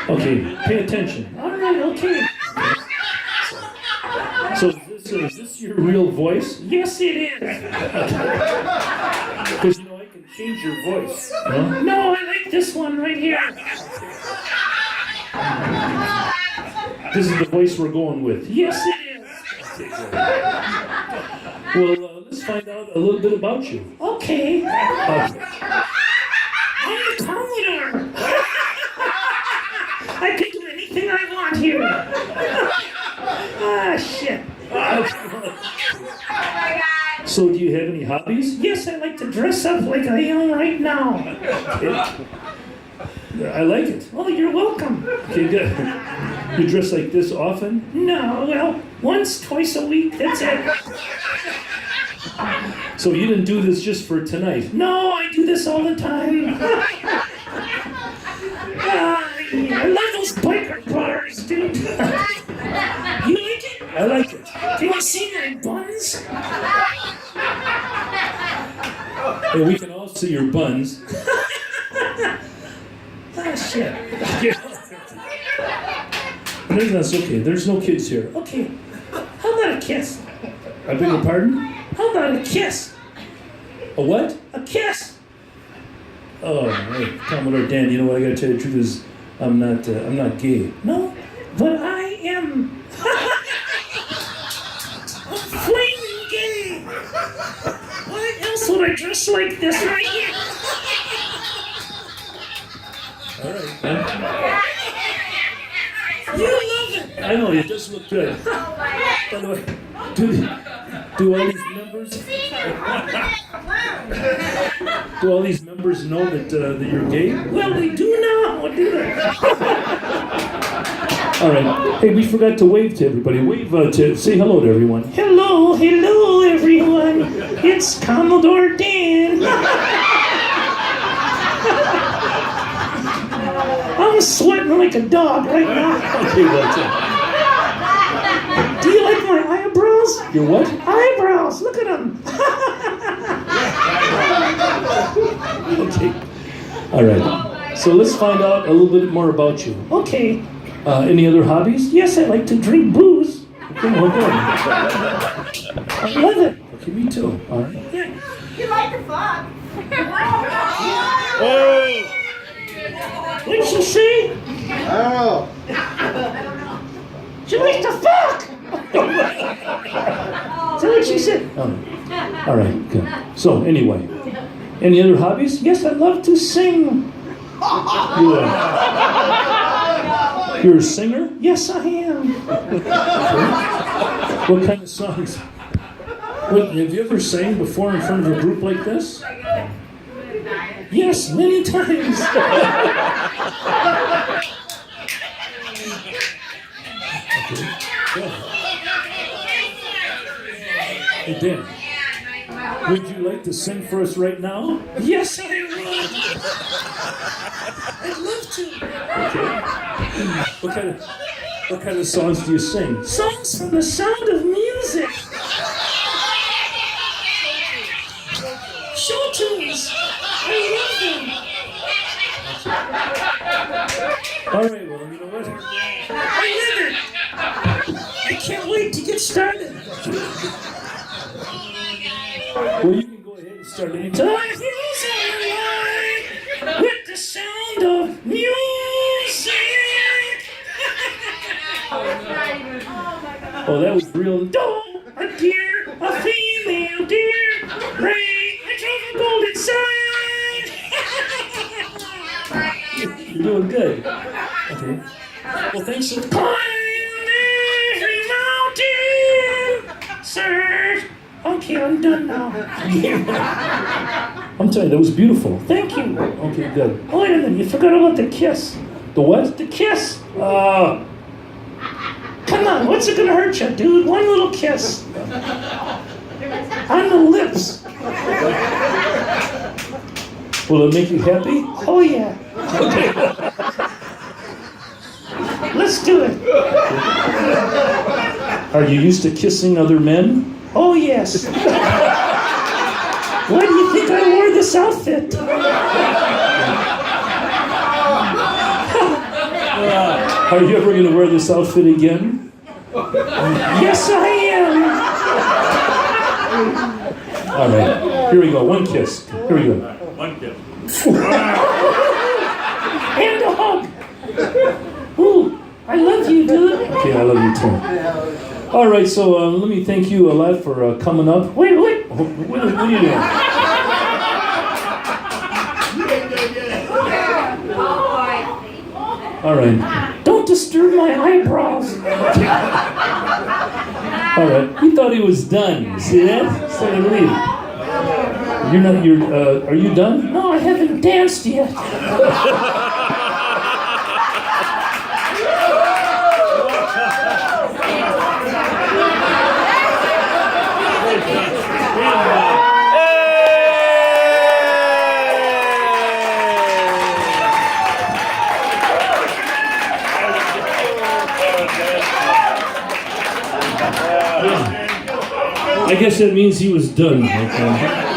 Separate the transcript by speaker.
Speaker 1: Okay, pay attention. All right, okay. So is this your real voice? Yes, it is. Because you know I can change your voice. Huh? No, I like this one right here. This is the voice we're going with. Yes, it is. Okay, well, let's find out a little bit about you. Okay. I'm the Commodore. I can do anything I want here. Ah, shit. So, do you have any hobbies? Yes, I like to dress up like I am right now. I like it. Oh, you're welcome. Okay, good. You dress like this often? No, well, once, twice a week, that's it. So you didn't do this just for tonight? No, I do this all the time. I love those biker bars, dude. You like it? I like it. Can you see my buns? Hey, we can all see your buns. Oh, shit. That's okay. There's no kids here. Okay. How about a kiss? I beg your pardon? How about a kiss? A what? A kiss. Oh, hey, Commodore Dan, you know what I gotta tell you the truth is I'm not gay. No, but I am. I'm flaming gay. Why else would I dress like this right here? All right, man. You love it. I know, it does look good. By the way, do all these members do all these members know that you're gay? Well, they do now, do they? All right. Hey, we forgot to wave to everybody. Wave to say hello to everyone. Hello, everyone. It's Commodore Dan. I'm sweating like a dog right now. Okay, that's it. Do you like my eyebrows? Your what? Eyebrows. Look at them. Okay. All right. So let's find out a little bit more about you. Okay. Any other hobbies? Yes, I like to drink booze. Okay, well done. I love it. Okay, me too. All right. Yeah.
Speaker 2: You like to fuck.
Speaker 1: Oh. What did she say?
Speaker 3: Oh.
Speaker 1: She likes to fuck! Is that what she said? Oh. All right, good. So, anyway, any other hobbies? Yes, I love to sing. You're a singer? Yes, I am. Okay. What kind of songs? Have you ever sang before in front of a group like this? Yes, many times. Hey, Dan, would you like to sing for us right now? Yes, I would. I'd love to. Okay. What kind of songs do you sing? Songs from The Sound of Music. Show tunes. I love them. All right, well, you know what? I love it. I can't wait to get started. Well, you can go ahead and start anytime. With the sound of music. Oh, that was real. Doe, a deer, a female deer. Ray, I drove a golden sign. You're doing good. Okay. Well, thanks for climbing every mountain, sir. Okay, I'm done now. I'm telling you, that was beautiful. Thank you. Okay, good. Oh, wait a minute, you forgot about the kiss. The what? The kiss. Come on, what's it gonna hurt you, dude? One little kiss. On the lips. Will it make you happy? Oh, yeah. Okay. Let's do it. Are you used to kissing other men? Oh, yes. Why do you think I wore this outfit? Are you ever going to wear this outfit again? Yes, I am. All right, here we go. One kiss. Here we go.
Speaker 2: One kiss.
Speaker 1: And a hug. Ooh, I love you, dude. Okay, I love you too. All right, so let me thank you a lot for coming up. Wait. What are you doing? All right. Don't disturb my eyebrows. All right. He thought he was done. See that? Started to leave. Are you done? No, I haven't danced yet. I guess that means he was done. Okay.